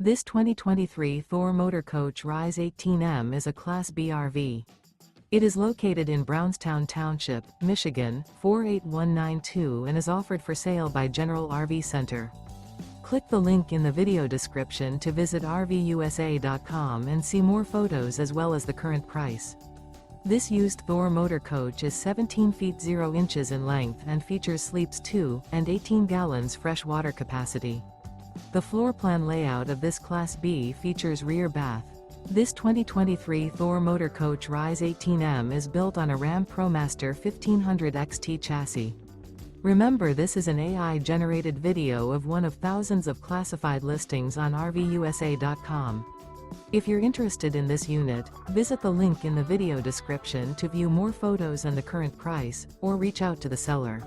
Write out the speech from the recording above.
This 2023 Thor Motor Coach Rize 18M is a Class B RV. It is located in Brownstown Township, Michigan, 48192 and is offered for sale by General RV Center. Click the link in the video description to visit RVUSA.com and see more photos as well as the current price. This used Thor Motor Coach is 17 feet 0 inches in length and features sleeps 2 and 18 gallons fresh water capacity. The floor plan layout of this Class B features rear bath. This 2023 Thor Motor Coach Rize 18M is built on a RAM Promaster 1500 XT chassis. Remember, this is an AI-generated video of one of thousands of classified listings on RVUSA.com. If you're interested in this unit, visit the link in the video description to view more photos and the current price, or reach out to the seller.